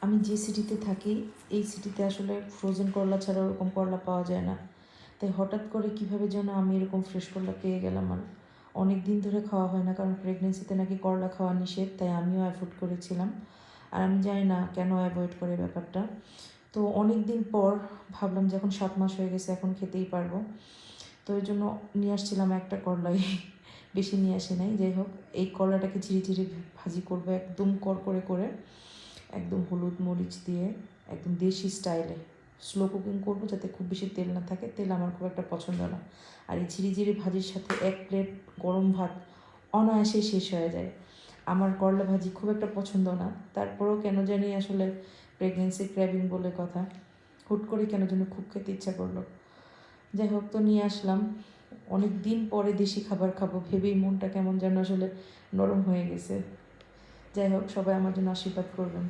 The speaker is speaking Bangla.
আমি যে সিটিতে থাকি এই সিটিতে আসলে ফ্রোজেন করলা ছাড়া ওরকম করলা পাওয়া যায় না। তাই হঠাৎ করে কীভাবে যেন আমি এরকম ফ্রেশ করলা পেয়ে গেলাম। আর অনেক দিন ধরে খাওয়া হয় না, কারণ প্রেগনেন্সিতে নাকি করলা খাওয়া নিষেধ, তাই আমিও অ্যাভয়েড করেছিলাম। আর আমি জানি না কেন অ্যাভয়েড করে ব্যাপারটা। তো অনেক দিন পর ভাবলাম যখন 7 মাস হয়ে গেছে এখন খেতেই পারবো, তো ওই জন্য নিয়ে আসছিলাম একটা করলাই, বেশি নিয়ে আসি নাই। যাই হোক, এই করলাটাকে ঝিরি ভাজি করবো একদম করকরে করে, একদম হলুদ মরিচ দিয়ে একদম দেশি স্টাইলে স্লো কুকিং করবো, যাতে খুব বেশি তেল না থাকে। তেল আমার খুব একটা পছন্দ না। আর এই ঝিরি ভাজির সাথে 1 প্লেট গরম ভাত অনায়াসে শেষ হয়ে যায়। আমার করলা ভাজি খুব একটা পছন্দ না, তারপরেও কেন জানি আসলে প্রেগনেন্সি ক্র্যাভিং বলে কথা, হুট করে কেন যেন খুব খেতে ইচ্ছা করলো। যাই হোক, তো নিয়ে আসলাম। অনেক দিন পরে দেশি খাবার খাবো ভেবেই মনটা কেমন যেন আসলে নরম হয়ে গেছে। যাই হোক, সবাই আমার জন্য আশীর্বাদ করবেন।